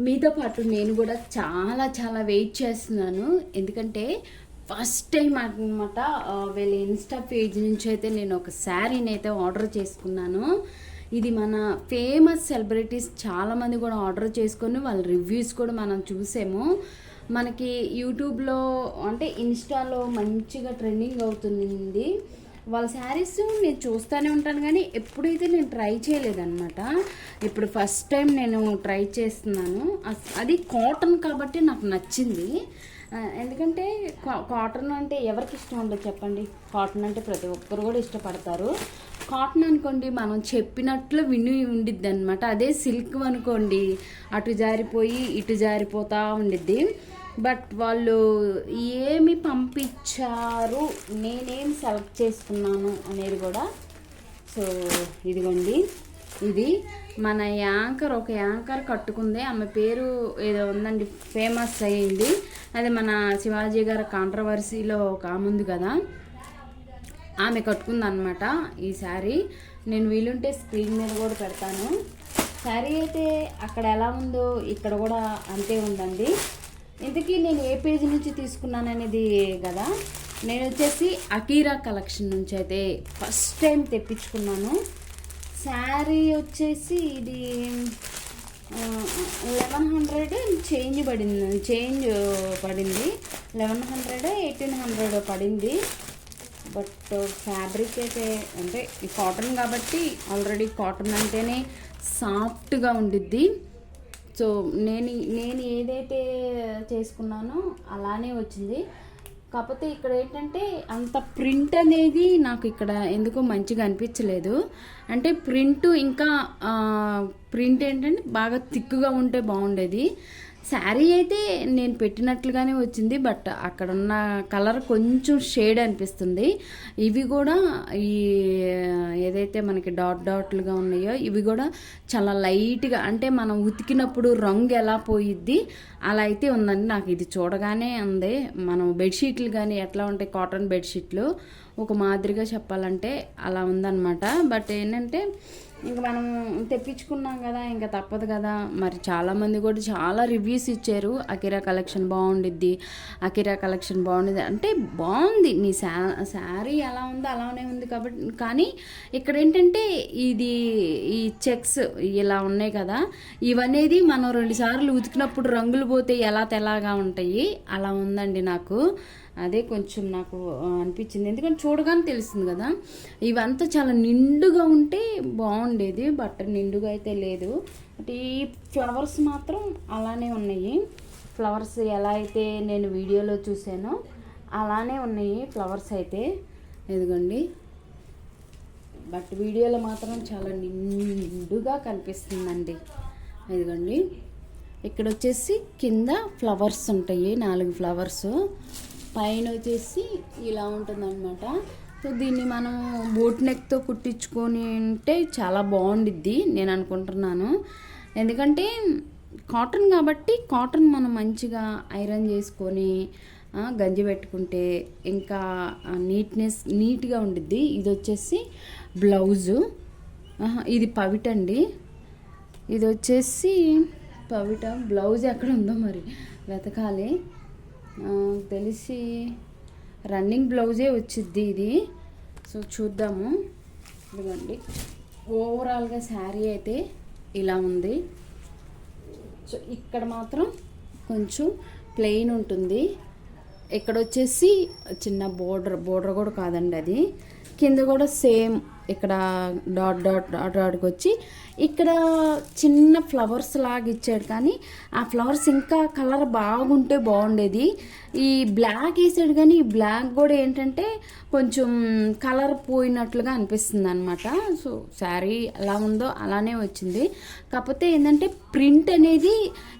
మీతో పాటు నేను కూడా చాలా చాలా వెయిట్ చేస్తున్నాను. ఎందుకంటే ఫస్ట్ టైం అనమాట వీళ్ళ ఇన్స్టా పేజ్ నుంచి అయితే నేను ఒక శారీని అయితే ఆర్డర్ చేసుకున్నాను. ఇది మన ఫేమస్ సెలబ్రిటీస్ చాలామంది కూడా ఆర్డర్ చేసుకొని వాళ్ళ రివ్యూస్ కూడా మనం చూసాము. మనకి యూట్యూబ్లో అంటే ఇన్స్టాలో మంచిగా ట్రెండింగ్ అవుతుంది వాళ్ళ శారీస్. నేను చూస్తూనే ఉంటాను కానీ ఎప్పుడైతే నేను ట్రై చేయలేదన్నమాట. ఇప్పుడు ఫస్ట్ టైం నేను ట్రై చేస్తున్నాను. అది కాటన్ కాబట్టి నాకు నచ్చింది. ఎందుకంటే కాటన్ అంటే ఎవరికి ఇష్టం ఉండదు చెప్పండి. కాటన్ అంటే ప్రతి ఒక్కరు కూడా ఇష్టపడతారు. కాటన్ అనుకోండి మనం చెప్పినట్లు విని ఉండిద్ది అనమాట. అదే సిల్క్ అనుకోండి అటు జారిపోయి ఇటు జారిపోతూ ఉండిద్ది. బట్ వాళ్ళు ఏమి పంపించారు, నేనేం సెలెక్ట్ చేసుకున్నాను అనేది కూడా. సో ఇదిగోండి, ఇది మన ఒక యాంకర్ కట్టుకుంది. ఆమె పేరు ఏదో ఉందండి, ఫేమస్ అయ్యింది. అది మన శివాజీ గారి కాంట్రవర్సీలో ఒక ఆమె ఉంది కదా, ఆమె కట్టుకుందనమాట ఈ శారీ. నేను వీలుంటే స్క్రీన్ మీద కూడా పెడతాను. శారీ అయితే అక్కడ ఎలా ఉందో ఇక్కడ కూడా అంతే ఉందండి. ఇంతకీ నేను ఏ పేజ్ నుంచి తీసుకున్నాను అనేది కదా. నేను వచ్చేసి అకీరా కలెక్షన్ నుంచి అయితే ఫస్ట్ టైం తెప్పించుకున్నాను. శారీ వచ్చేసి ఇది 1100 చేంజ్ పడింది 1100 1800 పడింది. బట్ ఫ్యాబ్రిక్ అయితే అంటే ఈ కాటన్ కాబట్టి ఆల్రెడీ కాటన్ అంటేనే సాఫ్ట్గా ఉండిద్ది. సో నేను ఏదైతే చేసుకున్నానో అలానే వచ్చింది. కాకపోతే ఇక్కడ ఏంటంటే అంత ప్రింట్ అనేది నాకు ఇక్కడ ఎందుకో మంచిగా అనిపించలేదు. అంటే ప్రింట్ ఏంటంటే బాగా థిక్గా ఉంటే బాగుండేది. శారీ అయితే నేను పెట్టినట్లుగానే వచ్చింది. బట్ అక్కడ ఉన్న కలర్ కొంచెం షేడ్ అనిపిస్తుంది. ఇవి కూడా ఈ ఏదైతే మనకి డాట్లుగా ఉన్నాయో ఇవి కూడా చాలా లైట్గా, అంటే మనం ఉతికినప్పుడు రంగు ఎలా పోయిద్ది అలా అయితే ఉందండి. నాకు ఇది చూడగానే ఉంది. మనం బెడ్షీట్లు కానీ ఎట్లా ఉంటాయి కాటన్ బెడ్షీట్లు ఒక మాదిరిగా చెప్పాలంటే అలా ఉందన్నమాట. బట్ ఏంటంటే ఇంక మనం తెప్పించుకున్నాం కదా, ఇంకా తప్పదు కదా. మరి చాలామంది కూడా చాలా రివ్యూస్ ఇచ్చారు. అకీరా కలెక్షన్ బాగుండిద్ది, అకీరా కలెక్షన్ బాగుండిద్ది అంటే బాగుంది. నీ శారీ ఎలా ఉందో అలానే ఉంది కాబట్టి. కానీ ఇక్కడ ఏంటంటే ఈ చెక్స్ ఇలా ఉన్నాయి కదా, ఇవనేది మనం 2 సార్లు ఉతికినప్పుడు రంగులు పోతే ఎలా తెల్లగా ఉంటాయి అలా ఉందండి నాకు. అదే కొంచెం నాకు అనిపించింది. ఎందుకంటే చూడగానే తెలుస్తుంది కదా. ఇవంతా చాలా నిండుగా ఉంటే బాగుండేది. బట్ నిండుగా అయితే లేదు. బట్ ఈ ఫ్లవర్స్ మాత్రం అలానే ఉన్నాయి. ఫ్లవర్స్ ఎలా అయితే నేను వీడియోలో చూసానో అలానే ఉన్నాయి ఫ్లవర్స్ అయితే. ఇదిగోండి, బట్ వీడియోలో మాత్రం చాలా నిండుగా కనిపిస్తుందండి. ఇదిగోండి, ఇక్కడ వచ్చేసి కింద ఫ్లవర్స్ ఉంటాయి 4 ఫ్లవర్స్, పైన వచ్చేసి ఇలా ఉంటుందన్నమాట. సో దీన్ని మనం బోట్ నెక్తో కుట్టించుకొని ఉంటే చాలా బాగుండిద్ది నేను అనుకుంటున్నాను. ఎందుకంటే కాటన్ కాబట్టి కాటన్ మనం మంచిగా ఐరన్ చేసుకొని గంజి పెట్టుకుంటే ఇంకా నీట్గా ఉండిద్ది. ఇది వచ్చేసి బ్లౌజు, ఇది పవిటండి. ఇది వచ్చేసి పవిట. బ్లౌజ్ ఎక్కడ ఉందో మరి వెతకాలి. తెలిసి రన్నింగ్ బ్లౌజే వచ్చిద్ది ఇది. సో చూద్దాము. ఇదిగోండి, ఓవరాల్గా శారీ అయితే ఇలా ఉంది. సో ఇక్కడ మాత్రం కొంచెం ప్లెయిన్ ఉంటుంది. ఇక్కడ వచ్చేసి చిన్న బోర్డర్ కూడా కాదండి, అది కింద కూడా సేమ్ ఇక్కడ డాట్కి వచ్చి ఇక్కడ చిన్న ఫ్లవర్స్ లాగా ఇచ్చాడు. కానీ ఆ ఫ్లవర్స్ ఇంకా కలర్ బాగుంటే బాగుండేది. ఈ బ్లాక్ వేసాడు కానీ ఈ బ్లాక్ కూడా ఏంటంటే కొంచెం కలర్ పోయినట్లుగా అనిపిస్తుంది అనమాట. సో శారీ ఎలా ఉందో అలానే వచ్చింది. కాకపోతే ఏంటంటే ప్రింట్ అనేది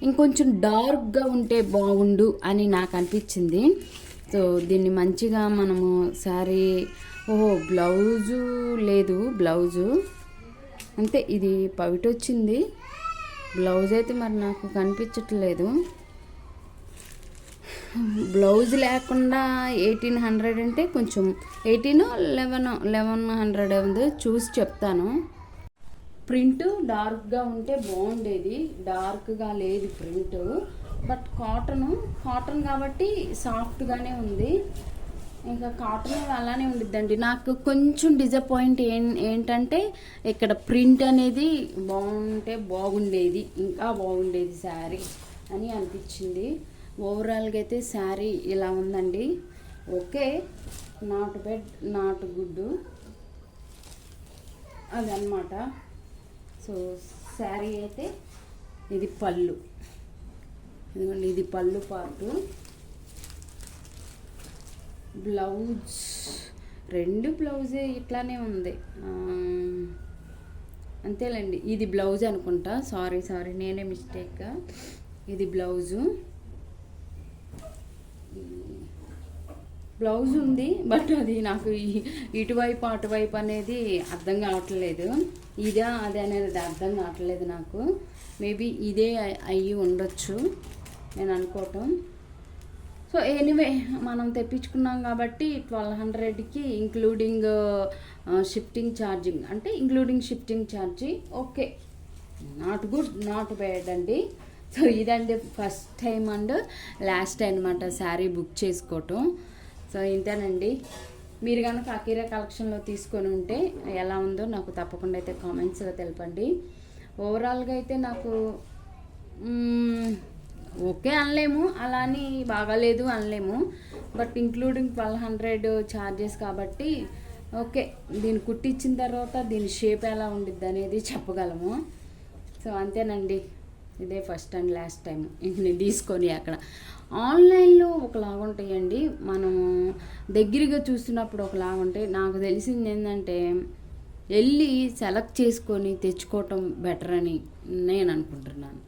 ఇంకొంచెం డార్క్గా ఉంటే బాగుండు అని నాకు అనిపించింది. సో దీన్ని మంచిగా మనము శారీ బ్లౌజు లేదు, బ్లౌజు అంతే. ఇది పవిట వచ్చింది. బ్లౌజ్ అయితే మరి నాకు కనిపించట్లేదు. బ్లౌజ్ లేకుండా 1800 అంటే కొంచెం 1100 ఉంది, చూసి చెప్తాను. ప్రింట్ డార్క్గా ఉంటే బాగుండేది, డార్క్గా లేదు ప్రింట్. బట్ కాటన్ కాబట్టి సాఫ్ట్గానే ఉంది. ఇంకా కాటన్ అలానే ఉండిద్దండి. నాకు కొంచెం డిసప్పాయింట్ ఏంటంటే ఇక్కడ ప్రింట్ అనేది బాగుంటే బాగుండేది, ఇంకా బాగుండేది శారీ అని అనిపించింది. ఓవరాల్గా అయితే శారీ ఇలా ఉందండి. Okay, not bed, not good అదనమాట. సో శారీ అయితే ఇది పళ్ళు, ఇదిగోండి ఇది పళ్ళు పార్టు. బ్లౌజ్ రెండు బ్లౌజే ఇట్లానే ఉంది, అంతేలేండి. ఇది బ్లౌజ్ అనుకుంటా, సారీ నేనే మిస్టేక్గా. ఇది బ్లౌజు ఉంది, బట్ అది నాకు ఇటువైపు అటువైపు అనేది అర్థం కావట్లేదు. ఇదా అదే అనేది అర్థం కావట్లేదు నాకు. మేబీ ఇదే అయ్యి ఉండొచ్చు నేను అనుకోవటం. సో ఎనీవే మనం తెప్పించుకున్నాం కాబట్టి 1200కి ఇంక్లూడింగ్ షిఫ్టింగ్ ఛార్జింగ్, అంటే including shifting charge. Okay, not good, not bad అండి. సో ఇదండి first time and last time అనమాట శారీ బుక్ చేసుకోవటం. సో ఇంతేనండి. మీరు కనుక అకీరా కలెక్షన్లో తీసుకొని ఉంటే ఎలా ఉందో నాకు తప్పకుండా అయితే కామెంట్స్లో తెలపండి. ఓవరాల్గా అయితే నాకు ఓకే అనలేము, అలా అని బాగాలేదు అనలేము. బట్ ఇంక్లూడింగ్ 1200 ఛార్జెస్ కాబట్టి ఓకే, దీన్ని కుట్టించిన తర్వాత దీని షేప్ ఎలా ఉండిద్ది అనేది చెప్పగలము. సో అంతేనండి, ఇదే ఫస్ట్ అండ్ లాస్ట్ టైం ఇంక నేను తీసుకొని. అక్కడ ఆన్లైన్లో ఒకలాగా ఉంటాయండి, మనం దగ్గరగా చూస్తున్నప్పుడు ఒకలాగా ఉంటాయి. నాకు తెలిసింది ఏంటంటే వెళ్ళి సెలెక్ట్ చేసుకొని తెచ్చుకోవటం బెటర్ అని నేను అనుకుంటున్నాను.